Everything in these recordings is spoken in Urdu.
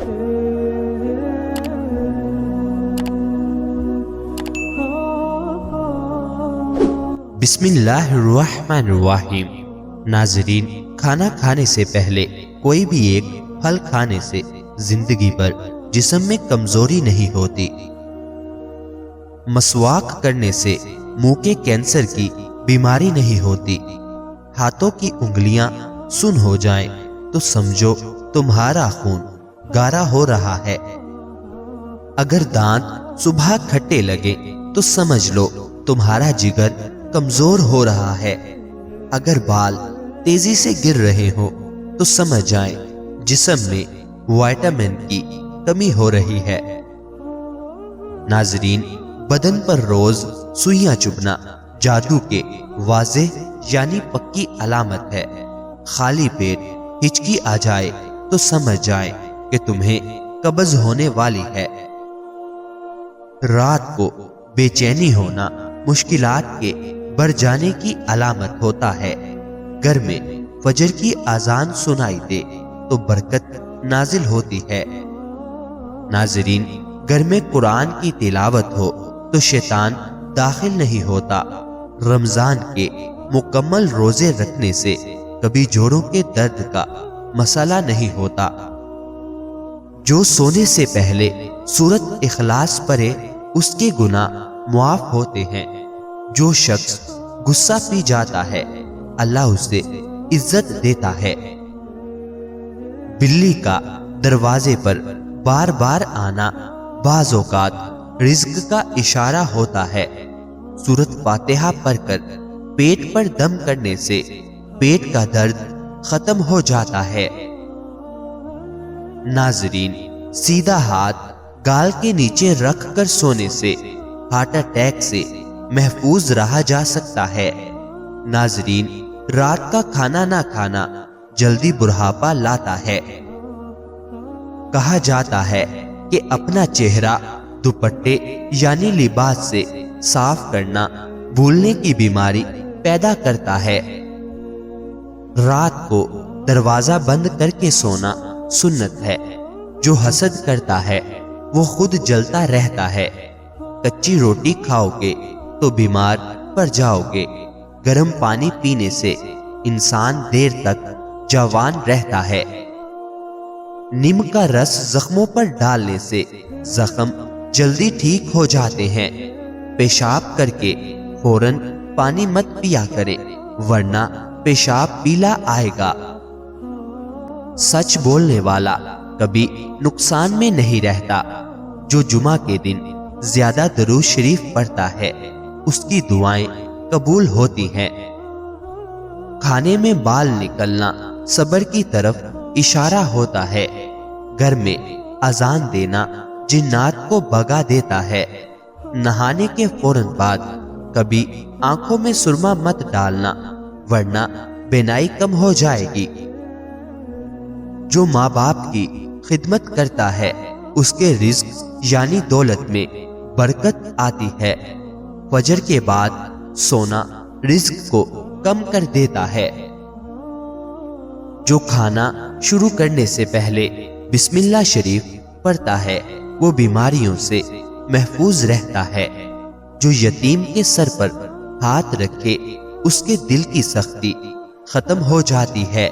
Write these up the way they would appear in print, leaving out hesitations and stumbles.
بسم اللہ الرحمن الرحیم۔ ناظرین، کھانا کھانے سے پہلے کوئی بھی ایک پھل کھانے سے زندگی پر جسم میں کمزوری نہیں ہوتی۔ مسواک کرنے سے منہ کے کینسر کی بیماری نہیں ہوتی۔ ہاتھوں کی انگلیاں سن ہو جائیں تو سمجھو تمہارا خون گارا ہو رہا ہے۔ اگر دانت صبح کھٹے لگے تو سمجھ لو تمہارا جگر کمزور ہو رہا ہے۔ اگر بال تیزی سے گر رہے ہو تو سمجھ جائیں جسم میں وائٹامن کی کمی ہو رہی ہے۔ ناظرین، بدن پر روز سوئیاں چبھنا جادو کے واضح یعنی پکی علامت ہے۔ خالی پیٹ ہچکی آ جائے تو سمجھ جائیں کہ تمہیں قبض ہونے والی ہے۔ رات کو بے چینی ہونا مشکلات کے بڑھ جانے کی علامت ہوتا ہے۔ گھر میں فجر کی اذان سنائی دے تو برکت نازل ہوتی ہے۔ ناظرین، گھر میں قرآن کی تلاوت ہو تو شیطان داخل نہیں ہوتا۔ رمضان کے مکمل روزے رکھنے سے کبھی جوڑوں کے درد کا مسئلہ نہیں ہوتا۔ جو سونے سے پہلے سورۃ اخلاص پڑھے اس کے گناہ معاف ہوتے ہیں۔ جو شخص غصہ پی جاتا ہے اللہ اسے عزت دیتا ہے۔ بلی کا دروازے پر بار بار آنا بعض اوقات رزق کا اشارہ ہوتا ہے۔ سورۃ فاتحہ پڑھ کر پیٹ پر دم کرنے سے پیٹ کا درد ختم ہو جاتا ہے۔ ناظرین، سیدھا ہاتھ گال کے نیچے رکھ کر سونے سے ہارٹ اٹیک سے محفوظ رہا جا سکتا ہے۔ ناظرین، رات کا کھانا نہ کھانا جلدی بڑھاپا لاتا ہے۔ کہا جاتا ہے کہ اپنا چہرہ دوپٹے یعنی لباس سے صاف کرنا بھولنے کی بیماری پیدا کرتا ہے۔ رات کو دروازہ بند کر کے سونا سنت ہے۔ جو حسد کرتا ہے وہ خود جلتا رہتا ہے۔ کچی روٹی کھاؤ گے تو بیمار پڑ جاؤ گے۔ گرم پانی پینے سے انسان دیر تک جوان رہتا ہے۔ نیم کا رس زخموں پر ڈالنے سے زخم جلدی ٹھیک ہو جاتے ہیں۔ پیشاب کر کے فوراً پانی مت پیا کرے ورنہ پیشاب پیلا آئے گا۔ سچ بولنے والا کبھی نقصان میں نہیں رہتا۔ جو جمعہ کے دن زیادہ درود شریف پڑھتا ہے اس کی دعائیں قبول ہوتی ہیں۔ کھانے میں بال نکلنا صبر کی طرف اشارہ ہوتا ہے۔ گھر میں اذان دینا جنات کو بھگا دیتا ہے۔ نہانے کے فوراً بعد کبھی آنکھوں میں سرما مت ڈالنا ورنہ بینائی کم ہو جائے گی۔ جو ماں باپ کی خدمت کرتا ہے اس کے رزق یعنی دولت میں برکت آتی ہے۔ فجر کے بعد سونا رزق کو کم کر دیتا ہے۔ جو کھانا شروع کرنے سے پہلے بسم اللہ شریف پڑھتا ہے وہ بیماریوں سے محفوظ رہتا ہے۔ جو یتیم کے سر پر ہاتھ رکھے اس کے دل کی سختی ختم ہو جاتی ہے۔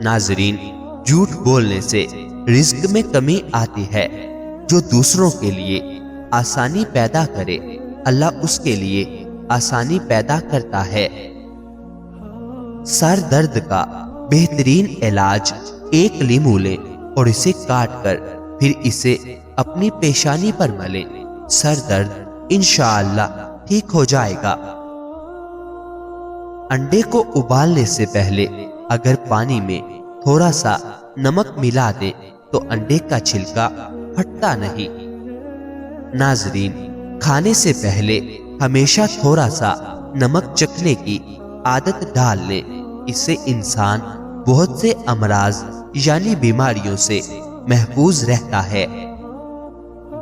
ناظرین، جھوٹ بولنے سے رزق میں کمی آتی ہے۔ جو دوسروں کے لیے آسانی پیدا کرے اللہ اس کے لیے آسانی پیدا کرتا ہے۔ سر درد کا بہترین علاج ایک لیمو لیں اور اسے کاٹ کر پھر اسے اپنی پیشانی پر ملیں۔ سر درد انشاءاللہ ٹھیک ہو جائے گا۔ انڈے کو ابالنے سے پہلے اگر پانی میں تھوڑا سا نمک ملا دیں تو انڈے کا چھلکا پھٹتا نہیں۔ ناظرین، کھانے سے پہلے ہمیشہ تھوڑا سا نمک چکھنے کی عادت ڈال لیں۔ اس سے انسان بہت سے امراض یعنی بیماریوں سے محفوظ رہتا ہے۔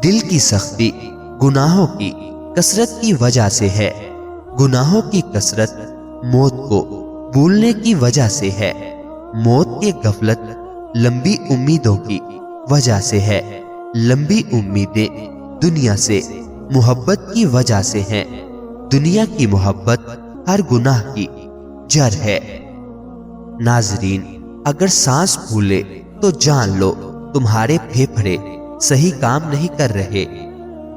دل کی سختی گناہوں کی کثرت کی وجہ سے ہے۔ گناہوں کی کثرت موت کو بھولنے کی وجہ سے ہے۔ موت کے غفلت لمبی امیدوں کی وجہ سے ہے۔ لمبی امیدیں دنیا سے محبت کی وجہ سے ہیں۔ دنیا کی محبت ہر گناہ کی جڑ ہے۔ ناظرین، اگر سانس پھولے تو جان لو تمہارے پھیپھڑے صحیح کام نہیں کر رہے۔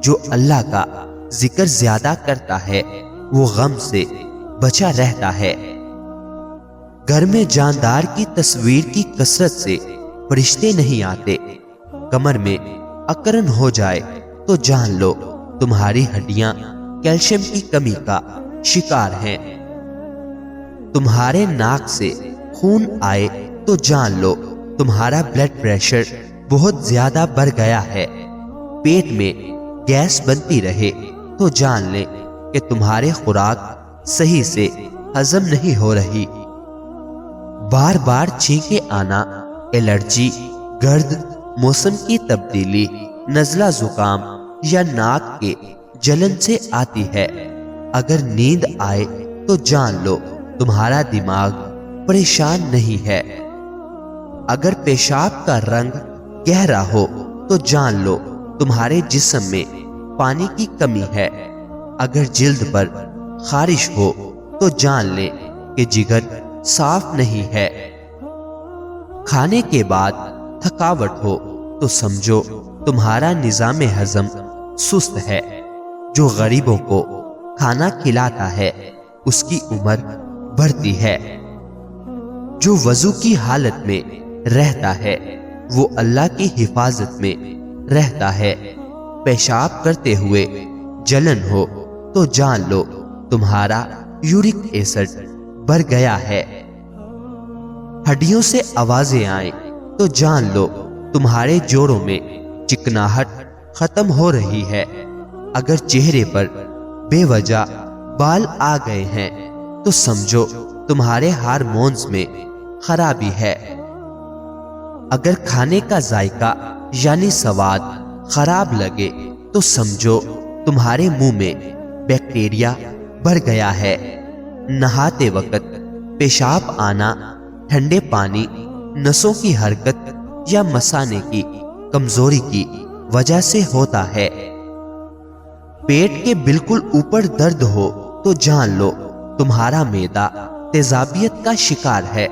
جو اللہ کا ذکر زیادہ کرتا ہے وہ غم سے بچا رہتا ہے۔ گھر میں جاندار کی تصویر کی کثرت سے فرشتے نہیں آتے۔ کمر میں اکرن ہو جائے تو جان لو تمہاری ہڈیاں کیلشیم کی کمی کا شکار ہیں۔ تمہارے ناک سے خون آئے تو جان لو تمہارا بلڈ پریشر بہت زیادہ بڑھ گیا ہے۔ پیٹ میں گیس بنتی رہے تو جان لیں کہ تمہارے خوراک صحیح سے ہضم نہیں ہو رہی۔ بار بار چھینکیں آنا، الرجی، گرد، موسم کی تبدیلی، نزلہ زکام یا ناک کے جلن سے آتی ہے۔ اگر نیند آئے تو جان لو تمہارا دماغ پریشان نہیں ہے۔ اگر پیشاب کا رنگ گہرا ہو تو جان لو تمہارے جسم میں پانی کی کمی ہے۔ اگر جلد پر خارش ہو تو جان لیں کہ جگر صاف نہیں ہے۔ کھانے کے بعد تھکاوٹ ہو تو سمجھو تمہارا نظام ہضم سست ہے۔ جو غریبوں کو کھانا کھلاتا ہے اس کی عمر بڑھتی ہے۔ جو وضو کی حالت میں رہتا ہے وہ اللہ کی حفاظت میں رہتا ہے۔ پیشاب کرتے ہوئے جلن ہو تو جان لو تمہارا یورک ایسڈ بڑھ گیا ہے۔ ہڈیوں سے آوازیں آئیں تو جان لو تمہارے جوڑوں میں چکناہٹ ختم ہو رہی ہے۔ اگر چہرے پر بے وجہ بال آ گئے ہیں تو سمجھو تمہارے ہارمونز میں خرابی ہے۔ اگر کھانے کا ذائقہ یعنی سواد خراب لگے تو سمجھو تمہارے منہ میں بیکٹیریا بڑھ گیا ہے۔ نہاتے وقت پیشاب آنا ٹھنڈے پانی، نسوں کی حرکت یا مثانے کی کمزوری کی وجہ سے ہوتا ہے۔ پیٹ کے بالکل اوپر درد ہو تو جان لو تمہارا معدہ تیزابیت کا شکار ہے۔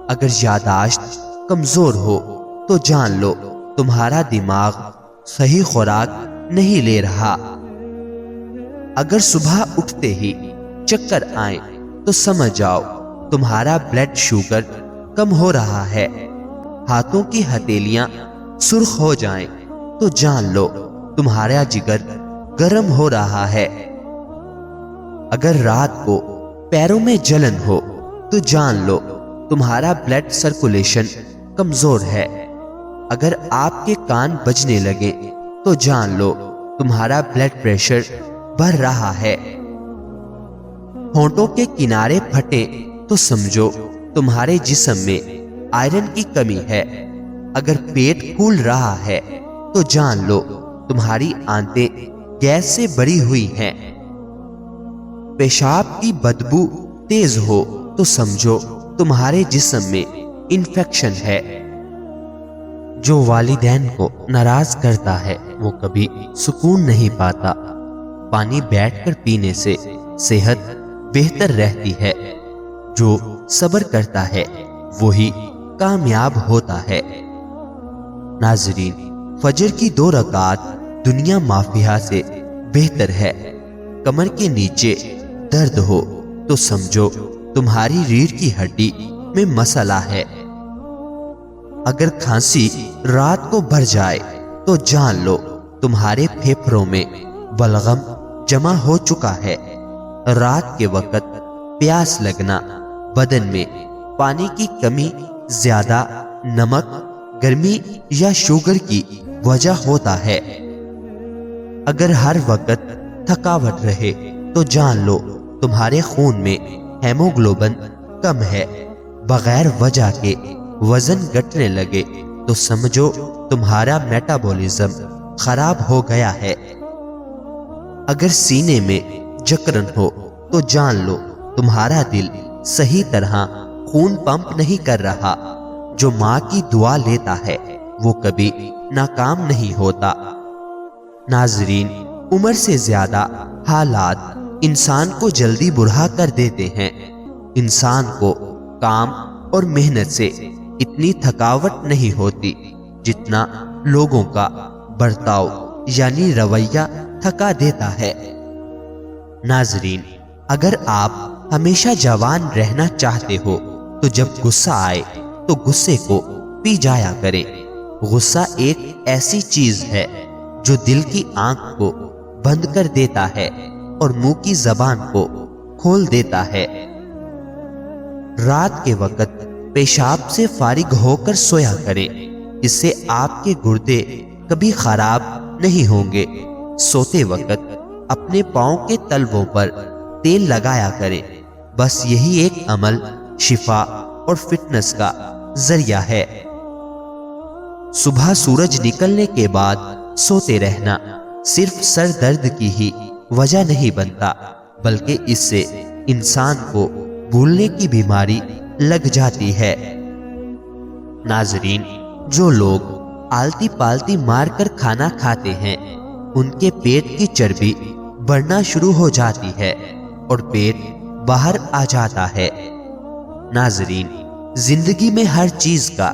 اگر یادداشت کمزور ہو تو جان لو تمہارا دماغ صحیح خوراک نہیں لے رہا۔ اگر صبح اٹھتے ہی چکر آئیں تو سمجھ جاؤ تمہارا بلڈ شوگر کم ہو رہا ہے۔ ہاتھوں کی ہتھیلیاں سرخ ہو جائیں تو جان لو تمہارا جگر گرم ہو رہا ہے۔ اگر رات کو پیروں میں جلن ہو تو جان لو تمہارا بلڈ سرکولیشن کمزور ہے۔ اگر آپ کے کان بجنے لگے تو جان لو تمہارا بلڈ پریشر بڑھ رہا ہے۔ ہونٹوں کے کنارے پھٹے تو سمجھو تمہارے جسم میں آئرن کی کمی ہے۔ اگر پیٹ پھول رہا ہے تو جان لو تمہاری آنتیں گیس سے بھری ہوئی ہیں۔ پیشاب کی بدبو تیز ہو تو سمجھو تمہارے جسم میں انفیکشن ہے۔ جو والدین کو ناراض کرتا ہے وہ کبھی سکون نہیں پاتا۔ پانی بیٹھ کر پینے سے صحت بہتر رہتی ہے۔ جو صبر کرتا ہے وہی کامیاب ہوتا ہے۔ ناظرین، فجر کی 2 رکعات دنیا مافیہ سے بہتر ہے۔ کمر کے نیچے درد ہو تو سمجھو تمہاری ریڑھ کی ہڈی میں مسئلہ ہے۔ اگر کھانسی رات کو بھر جائے تو جان لو تمہارے پھیپھڑوں میں بلغم جمع ہو چکا ہے۔ رات کے وقت پیاس لگنا بدن میں پانی کی کمی، زیادہ نمک، گرمی یا شوگر کی وجہ ہوتا ہے۔ اگر ہر وقت تھکاوٹ رہے تو جان لو تمہارے خون میں ہیموگلوبن کم ہے۔ بغیر وجہ کے وزن گھٹنے لگے تو سمجھو تمہارا میٹابولزم خراب ہو گیا ہے۔ اگر سینے میں جکرن ہو تو جان لو تمہارا دل صحیح طرح خون پمپ نہیں کر رہا۔ جو ماں کی دعا لیتا ہے وہ کبھی ناکام نہیں ہوتا۔ ناظرین، عمر سے زیادہ حالات انسان کو جلدی بوڑھا کر دیتے ہیں۔ انسان کو کام اور محنت سے اتنی تھکاوٹ نہیں ہوتی جتنا لوگوں کا برتاؤ یعنی رویہ تھکا دیتا ہے۔ ناظرین، اگر آپ ہمیشہ جوان رہنا چاہتے ہو تو جب غصہ آئے تو غصے کو پی جایا کریں۔ غصہ ایک ایسی چیز ہے جو دل کی آنکھ کو بند کر دیتا ہے اور منہ کی زبان کو کھول دیتا ہے۔ رات کے وقت پیشاب سے فارغ ہو کر سویا کریں، اس سے آپ کے گردے کبھی خراب نہیں ہوں گے۔ سوتے وقت اپنے پاؤں کے تلووں پر تیل لگایا کریں، بس یہی ایک عمل شفا اور فٹنس کا ذریعہ ہے۔ صبح سورج نکلنے کے بعد سوتے رہنا صرف سر درد کی ہی وجہ نہیں بنتا، بلکہ اس سے انسان کو بھولنے کی بیماری لگ جاتی ہے۔ ناظرین، جو لوگ آلتی پالتی مار کر کھانا کھاتے ہیں ان کے پیٹ کی چربی بڑھنا شروع ہو جاتی ہے اور پیٹ باہر آ جاتا ہے۔ ناظرین، زندگی میں ہر چیز کا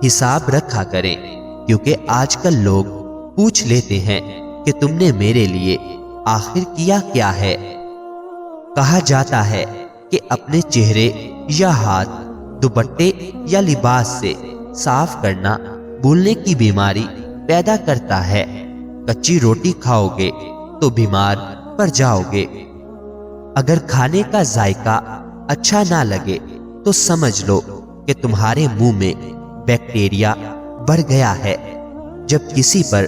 حساب رکھا کریں، کیونکہ آج کل لوگ پوچھ لیتے ہیں کہ تم نے میرے لیے آخر کیا کیا ہے۔ کہا جاتا ہے کہ اپنے چہرے یا ہاتھ دوپٹے یا لباس سے صاف کرنا بھولنے کی بیماری پیدا کرتا ہے۔ کچی روٹی کھاؤ گے تو بیمار پڑ جاؤ گے۔ اگر کھانے کا ذائقہ اچھا نہ لگے تو سمجھ لو کہ تمہارے منہ میں بیکٹیریا بڑھ گیا ہے۔ جب کسی پر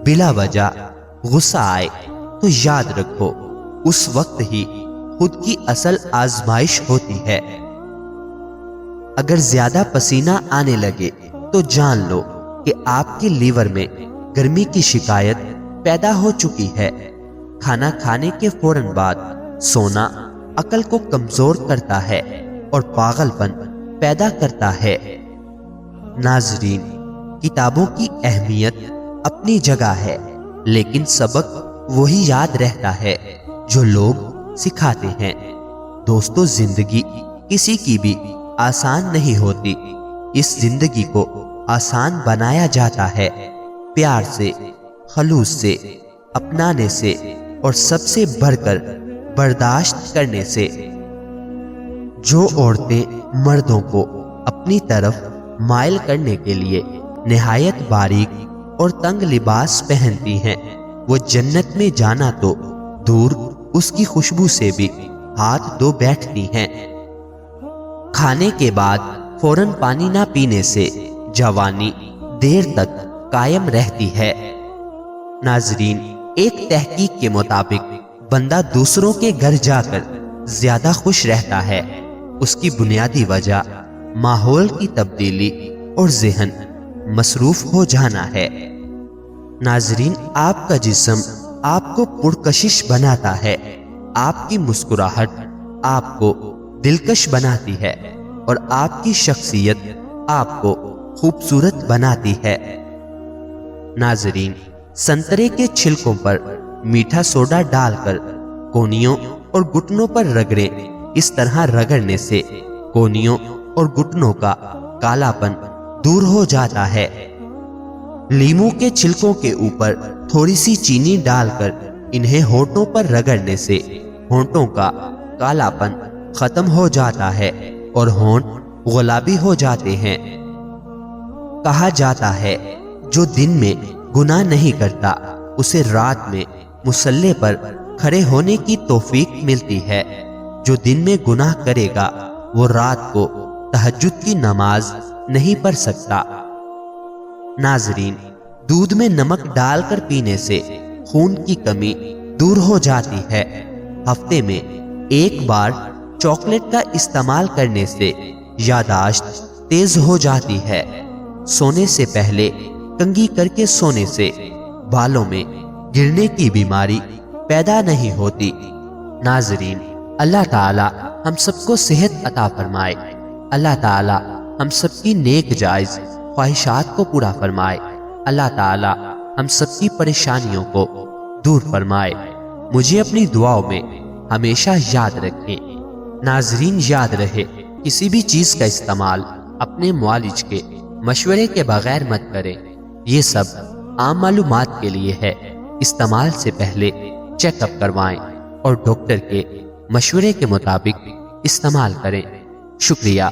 بلا وجہ غصہ آئے تو یاد رکھو اس وقت ہی خود کی اصل آزمائش ہوتی ہے۔ اگر زیادہ پسینہ آنے لگے تو جان لو کہ آپ کے لیور میں گرمی کی شکایت پیدا ہو چکی ہے۔ کھانا کھانے کے فوراً بعد سونا عقل کو کمزور کرتا ہے اور پاگل پن پیدا کرتا ہے۔ ناظرین، کتابوں کی اہمیت اپنی جگہ ہے، لیکن سبق وہی یاد رہتا ہے جو لوگ سکھاتے ہیں۔ دوستو، زندگی کسی کی بھی آسان نہیں ہوتی۔ اس زندگی کو آسان بنایا جاتا ہے پیار سے، خلوص سے، اپنانے سے اور سب سے بڑھ کر برداشت کرنے سے۔ جو عورتیں مردوں کو اپنی طرف مائل کرنے کے لیے نہایت باریک اور تنگ لباس پہنتی ہیں وہ جنت میں جانا تو دور اس کی خوشبو سے بھی ہاتھ دھو بیٹھتی ہیں۔ کھانے کے بعد فوراً پانی نہ پینے سے جوانی دیر تک قائم رہتی ہے۔ ناظرین، ایک تحقیق کے مطابق بندہ دوسروں کے گھر جا کر زیادہ خوش رہتا ہے۔ اس کی بنیادی وجہ ماحول کی تبدیلی اور ذہن مصروف ہو جانا ہے۔ ناظرین، آپ کا جسم آپ کو پرکشش بناتا ہے، آپ کی مسکراہٹ آپ کو دلکش بناتی ہے اور آپ کی شخصیت آپ کو خوبصورت بناتی ہے۔ ناظرین، سنترے کے چھلکوں پر میٹھا سوڈا ڈال کر کونیوں اور گھٹنوں پر رگڑیں۔ اس طرح رگڑنے سے کونیوں اور گھٹنوں کا کالا پن دور ہو جاتا ہے۔ لیموں کے چھلکوں کے اوپر تھوڑی سی چینی ڈال کر انہیں ہونٹوں پر رگڑنے سے ہونٹوں کا کالا پن ختم ہو جاتا ہے اور ہونٹ گلابی ہو جاتے ہیں۔ کہا جاتا ہے جو دن میں گناہ نہیں کرتا اسے رات میں مصلی پر کھڑے ہونے کی توفیق ملتی ہے۔ جو دن میں گناہ کرے گا وہ رات کو تہجد کی نماز نہیں پڑھ سکتا۔ ناظرین، دودھ میں نمک ڈال کر پینے سے خون کی کمی دور ہو جاتی ہے۔ ہفتے میں ایک بار چاکلیٹ کا استعمال کرنے سے یاداشت تیز ہو جاتی ہے۔ سونے سے پہلے کنگھی کر کے سونے سے بالوں میں گرنے کی بیماری پیدا نہیں ہوتی۔ ناظرین، اللہ تعالی ہم سب کو صحت عطا فرمائے۔ اللہ تعالی ہم سب کی نیک جائز خواہشات کو پورا فرمائے۔ اللہ تعالی ہم سب کی پریشانیوں کو دور فرمائے۔ مجھے اپنی دعاؤں میں ہمیشہ یاد رکھیں۔ ناظرین، یاد رہے کسی بھی چیز کا استعمال اپنے معالج کے مشورے کے بغیر مت کریں۔ یہ سب عام معلومات کے لیے ہے۔ استعمال سے پہلے چیک اپ کروائیں اور ڈاکٹر کے مشورے کے مطابق استعمال کریں۔ شکریہ۔